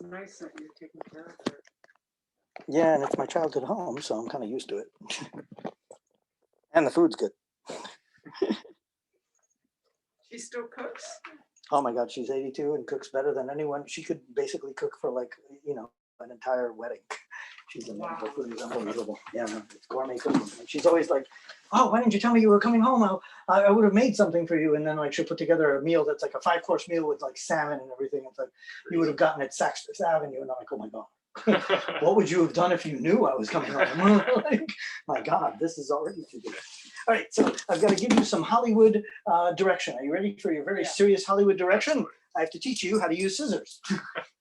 It's nice that you're taking care of her. Yeah, and it's my childhood home, so I'm kind of used to it. And the food's good. She still cooks? Oh my God, she's 82 and cooks better than anyone. She could basically cook for like, you know, an entire wedding. She's Wow. Her food is unbelievable. Yeah, no, it's gourmet cooking. And she's always like, oh, why didn't you tell me you were coming home? I would have made something for you. And then like she'll put together a meal that's like a 5-course meal with like salmon and everything. It's like you would have gotten at Saks Fifth Avenue, and I'm like, oh my God. What would you have done if you knew I was coming home? Like, my God, this is already too good. All right, so I've got to give you some Hollywood direction. Are you ready for your very serious Hollywood direction? I have to teach you how to use scissors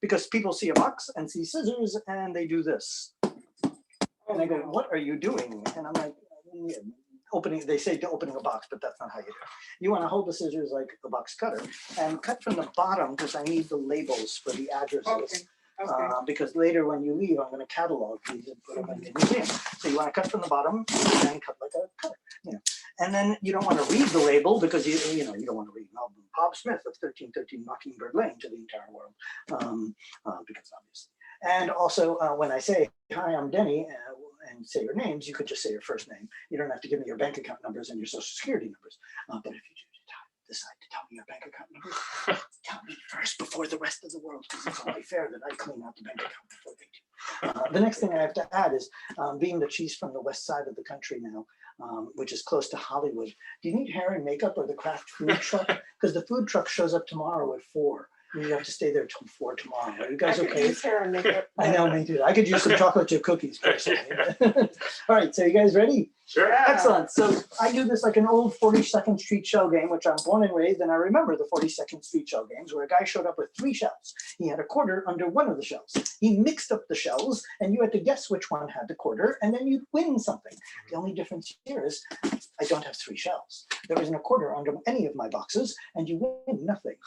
because people see a box and see scissors and they do this. And I go, what are you doing? And I'm like, opening, they say to opening a box, but that's not how you do it. You want to hold the scissors like a box cutter and cut from the bottom because I need the labels for the addresses. Okay. Okay. Because later when you leave, I'm going to catalog these and put them in the museum. So you want to cut from the bottom and cut like a cutter, you know. And then you don't want to read the label because you know you don't want to read Bob Smith of 1313 Mockingbird Lane to the entire world, because obviously. And also when I say hi, I'm Denny, and say your names, you could just say your first name. You don't have to give me your bank account numbers and your social security numbers. But if you decide to tell me your bank account number, tell me first before the rest of the world, because it's only fair that I clean out the bank account before they do. The next thing I have to add is, being that she's from the west side of the country now, which is close to Hollywood, do you need hair and makeup or the craft food truck? Because the food truck shows up tomorrow at 4. You have to stay there till 4 tomorrow. Are you guys okay? Hair and makeup. I know, me too. I could use some chocolate chip cookies personally. All right, so you guys ready? Sure. Excellent. So I do this like an old 42nd Street shell game, which I'm born and raised, and I remember the 42nd Street shell games where a guy showed up with 3 shells. He had a quarter under one of the shells. He mixed up the shells, and you had to guess which one had the quarter, and then you'd win something. The only difference here is I don't have 3 shells. There isn't a quarter under any of my boxes, and you win nothing.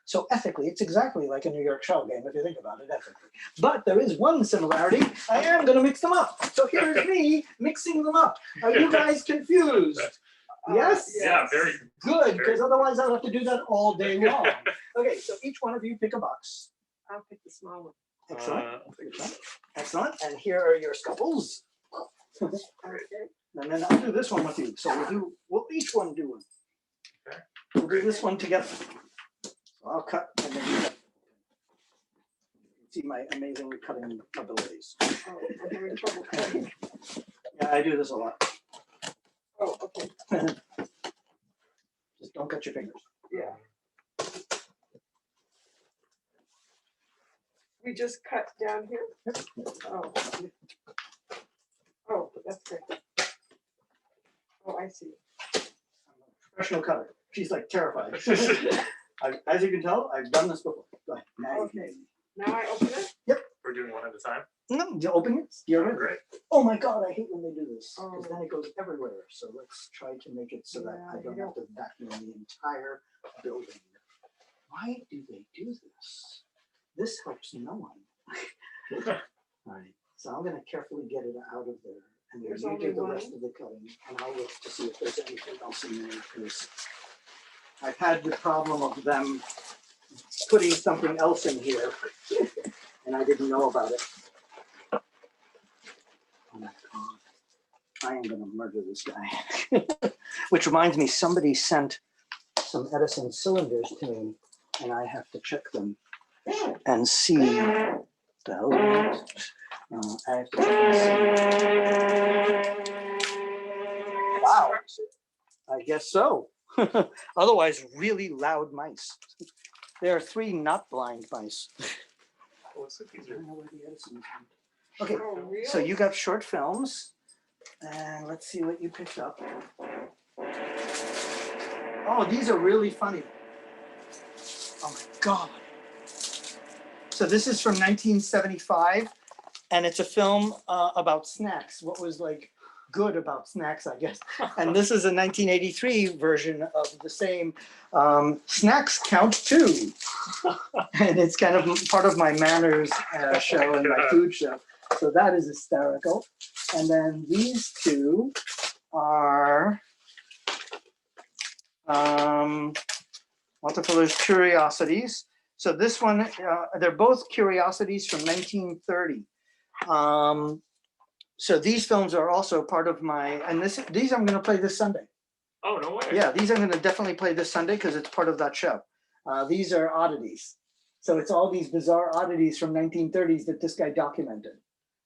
So ethically, it's exactly like a New York shell game if you think about it ethically. But there is one similarity. I am going to mix them up. So here's me mixing them up. Are you guys confused? Yes? Yeah, very good, because otherwise I'll have to do that all day long. Okay, so each one of you pick a box. I'll pick the small one. Excellent. Excellent. And here are your scuffles. Okay. And then I'll do this one with you. So we'll each one do one. Okay. We'll do this one together. So I'll cut and then you cut. See my amazing cutting abilities. Oh, I'm having trouble cutting. Yeah, I do this a lot. Oh, okay. Just don't cut your fingers. Yeah. We just cut down here? Oh. Oh, that's good. Oh, I see. Professional cutter. She's like terrified. As you can tell, I've done this before. Go ahead. Now Okay. Now I open it? Yep. We're doing one at a time. No, you open it. You're ready. Great. Oh my God, I hate when they do this because Oh. then it goes everywhere. So let's try to make it so that Yeah, I don't you have to vacuum the entire building. Why do they do this? This helps no one. All right. So I'm going to carefully get it out of there. And then There's you only do the one. rest of the cutting. And I'll look to see if there's anything else in there. Because I've had the problem of them putting something else in here. And I didn't know about it. Oh my God. I am going to murder this guy. Which reminds me, somebody sent some Edison cylinders to me. And I have to check them and see the hell. I have to check and see. Wow, I guess so. Otherwise, really loud mice. There are 3 not blind mice. What's with these? I don't know where the Edison is. Okay, Oh, really? so you got short films, and let's see what you picked up. Oh, these are really funny. Oh my God. So this is from 1975, and it's a film about snacks. What was like good about snacks, I guess. And this is a 1983 version of the same Snacks Count 2. And it's kind of part of my manners show and my food show. So that is hysterical. And then these 2 are Waterfuller's Curiosities. So this one, they're both curiosities from 1930. So these films are also part of my, and these I'm gonna play this Sunday. Oh, no way. Yeah, these I'm gonna definitely play this Sunday because it's part of that show. These are oddities. So it's all these bizarre oddities from 1930s that this guy documented.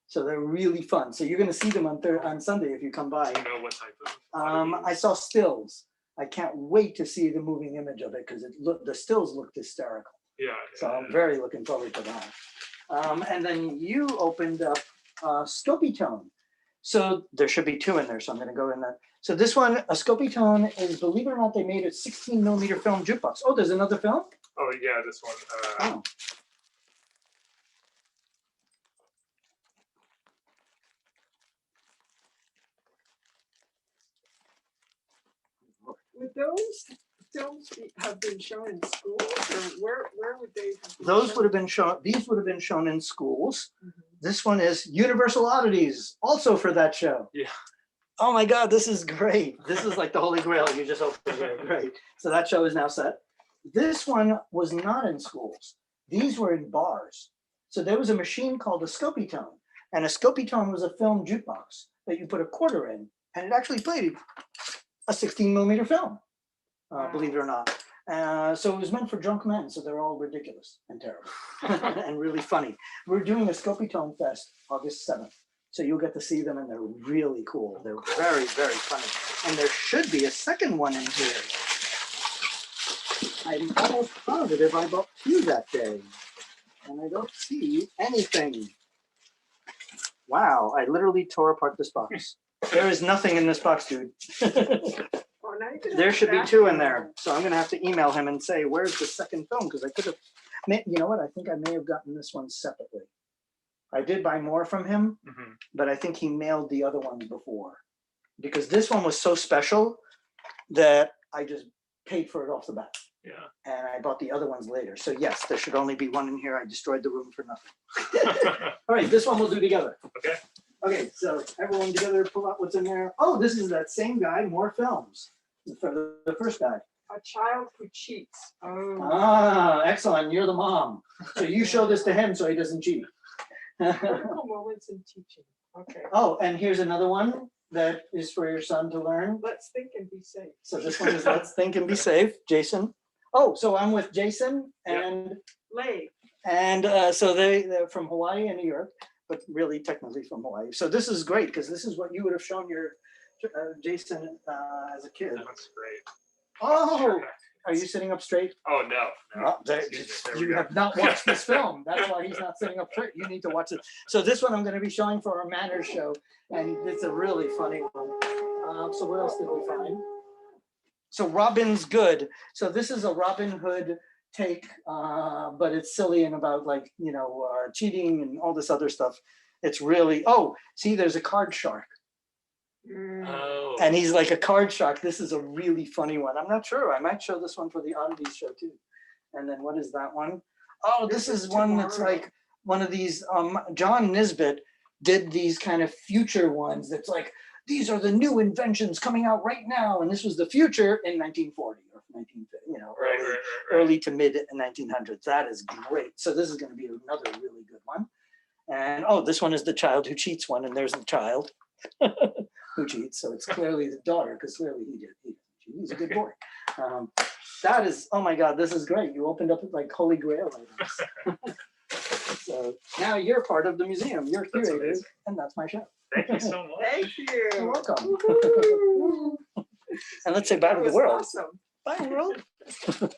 So they're really fun. So you're gonna see them on Sunday if you come by. Do you know what type of? I saw stills. I can't wait to see the moving image of it because the stills looked hysterical. Yeah. So I'm very looking forward to that. And then you opened up Scopitone. So there should be two in there, so I'm gonna go in that. So this one, a Scopitone is, believe it or not, they made a 16mm film jukebox. Oh, there's another film? Oh, yeah, this one. Oh. Would those films have been shown in schools, or where would they have been Those shown? would have been shown, these would have been shown in schools. Mhm. This one is Universal Oddities, also for that show. Yeah. Oh my God, this is great. This is like the Holy Grail. You just opened it. Great. So that show is now set. This one was not in schools. These were in bars. So there was a machine called a Scopitone, and a Scopitone was a film jukebox that you put a quarter in, and it actually played a 16mm film, believe it or not. So it was meant for drunk men, so they're all ridiculous and terrible and really funny. We're doing a Scopitone Fest August 7th. So you'll get to see them, and they're really cool. They're very, very funny. And there should be a second one in here. I'm almost positive I bought two that day, and I don't see anything. Wow, I literally tore apart this box. There is nothing in this box, dude. Oh, now you can There have should be that. two in there. So I'm gonna have to email him and say, where's the second film? Because I could have, you know what? I think I may have gotten this one separately. I did buy more from him, Mhm. but I think he mailed the other ones before. Because this one was so special that I just paid for it off the bat. Yeah. And I bought the other ones later. So yes, there should only be one in here. I destroyed the room for nothing. All right, this one we'll do together. Okay. Okay, so everyone together, pull out what's in there. Oh, this is that same guy, more films. For the first guy. A child who cheats. Oh. Ah, excellent. You're the mom. So you show this to him so he doesn't cheat. Critical moments in teaching. Okay. Oh, and here's another one that is for your son to learn. Let's think and be safe. So this one is Let's Think and Be Safe, Jason. Oh, so I'm with Jason and Lay. so they're from Hawaii and New York, but really technically from Hawaii. So this is great because this is what you would have shown your Jason as a kid. That looks great. Oh, are you sitting up straight? Oh, no. Oh, We you go. have not watched this film. That's why he's not sitting up straight. You need to watch it. So this one I'm going to be showing for our manners show, and it's a really funny one. So what else did we find? So Robbin's Good. So this is a Robin Hood take, but it's silly and about like, cheating and all this other stuff. It's really, oh, see, there's a card shark. Oh. And he's like a card shark. This is a really funny one. I'm not sure. I might show this one for the Oddities show too. And then what is that one? Oh, this is one that's like one of these, John Nesbitt did these kind of future ones. That's like, these are the new inventions coming out right now. And this was the future in 1940 or 1950, Right. early to mid 1900s. That is great. So this is going to be another really good one. And oh, this one is the child who cheats one. And there's the child who cheats. So it's clearly the daughter, because clearly he didn't cheat. He's a good boy. That is, oh my God, this is great. You opened up like Holy Grail items. So now you're part of the museum. You're That's curator, amazing. and that's my show. Thank you so much. Thank you. You're welcome. Woohoo. And let's say bye That to the was world. awesome. Bye, world.